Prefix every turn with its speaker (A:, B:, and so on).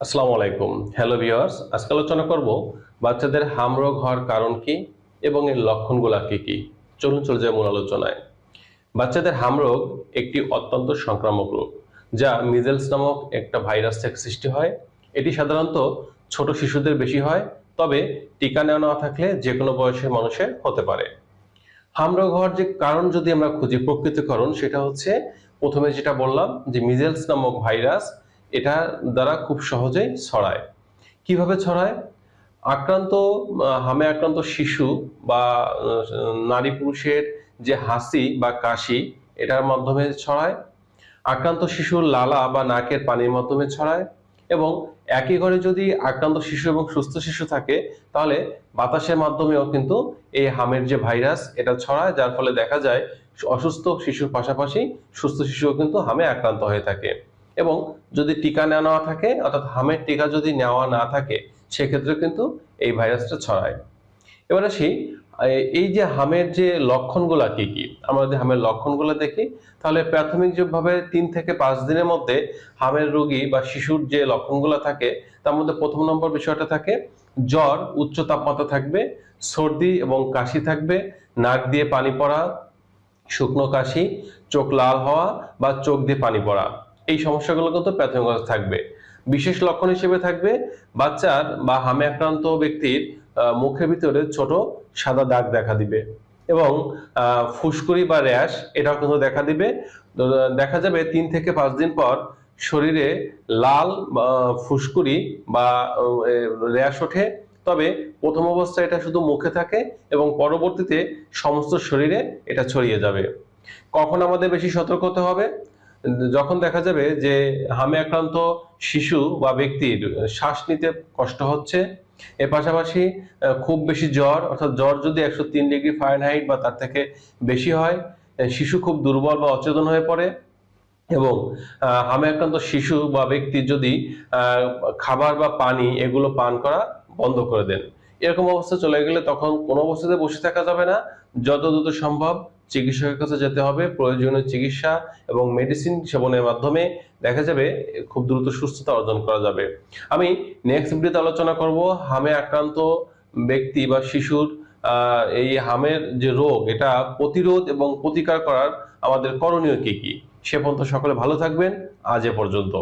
A: আসসালামু আলাইকুম। Hello viewers, আজকে আলোচনা করব বাচ্চাদের হামরোগ হওয়ার কারণ কি এবং এর লক্ষণগুলো কি কি। চলুন চলে যাই মূল আলোচনায়। বাচ্চাদের হামরোগ একটি অত্যন্ত সংক্রামক রোগ, যা মিজেলস নামক একটা ভাইরাস থেকে সৃষ্টি হয়। এটি সাধারণত ছোট শিশুদের বেশি হয়, তবে টিকা নেওয়া না থাকলে যে কোনো বয়সের মানুষের হতে পারে। হামরোগ হওয়ার যে কারণ যদি আমরা খুঁজি, প্রকৃত কারণ, সেটা হচ্ছে প্রথমে যেটা বললাম যে মিজেলস নামক ভাইরাস, এটা দ্বারা খুব সহজেই ছড়ায়। কিভাবে ছড়ায়? হামে আক্রান্ত শিশু বা নারী পুরুষের যে হাসি বা কাশি, এটার মাধ্যমে ছড়ায়। আক্রান্ত শিশুর লালা বা নাকের পানির মাধ্যমে ছড়ায়। এবং একই ঘরে যদি আক্রান্ত শিশু এবং সুস্থ শিশু থাকে, তাহলে বাতাসের মাধ্যমেও কিন্তু এই হামের যে ভাইরাস, এটা ছড়ায়, যার ফলে দেখা যায় অসুস্থ শিশুর পাশাপাশি সুস্থ শিশুও কিন্তু হামে আক্রান্ত হয়ে থাকে। এবং যদি টিকা নেওয়া থাকে, অর্থাৎ হামের টিকা যদি নেওয়া না থাকে, সেক্ষেত্রে কিন্তু এই ভাইরাসটা ছড়ায়। এবার আসি, এই যে হামের যে লক্ষণগুলা কি কি, আমরা যদি হামের লক্ষণগুলো দেখি, তাহলে প্রাথমিকভাবে 3 থেকে 5 দিনের মধ্যে হামের রোগী বা শিশুর যে লক্ষণগুলো থাকে, তার মধ্যে প্রথম নম্বর বিষয়টা থাকে জ্বর, উচ্চ তাপমাত্রা থাকবে, সর্দি এবং কাশি থাকবে, নাক দিয়ে পানি পড়া, শুকনো কাশি, চোখ লাল হওয়া বা চোখ দিয়ে পানি পড়া। এই সমস্যাগুলো কিন্তু প্রাথমিক অবস্থায় থাকবে। বিশেষ লক্ষণ হিসেবে থাকবে বাচ্চার বা হামে আক্রান্ত ব্যক্তির মুখের ভিতরে ছোট সাদা দাগ দেখা দিবে। এবং ফুসকুড়ি বা র্যাশ, এটাও কিন্তু দেখা দিবে। দেখা যাবে 3 থেকে 5 দিন পর শরীরে লাল ফুসকুড়ি বা র্যাশ ওঠে। তবে প্রথম অবস্থায় এটা শুধু মুখে থাকে এবং পরবর্তীতে সমস্ত শরীরে এটা ছড়িয়ে যাবে। কখন আমাদের বেশি সতর্ক হতে হবে? যখন দেখা যাবে যে হামে আক্রান্ত শিশু বা ব্যক্তির শ্বাস নিতে কষ্ট হচ্ছে, এর পাশাপাশি খুব বেশি জ্বর, অর্থাৎ জ্বর যদি 103 ডিগ্রি ফারেনহাইট বা তার থেকে বেশি হয়, শিশু খুব দুর্বল বা অচেতন হয়ে পড়ে। এবং হামে আক্রান্ত শিশু বা ব্যক্তি যদি খাবার বা পানি এগুলো পান করা বন্ধ করে দেন, এরকম অবস্থা চলে গেলে তখন কোনো অবস্থাতে বসে থাকা যাবে না। যত দ্রুত সম্ভব চিকিৎসকের কাছে যেতে হবে। প্রয়োজনীয় চিকিৎসা এবং মেডিসিন সেবনের মাধ্যমে দেখা যাবে খুব দ্রুত সুস্থতা অর্জন করা যাবে। আমি নেক্সট ভিডিওতে আলোচনা করব হামে আক্রান্ত ব্যক্তি বা শিশুর এই হামের যে রোগ, এটা প্রতিরোধ এবং প্রতিকার করার আমাদের করণীয় কি কি। সে পর্যন্ত সকলে ভালো থাকবেন। আজ এ পর্যন্ত।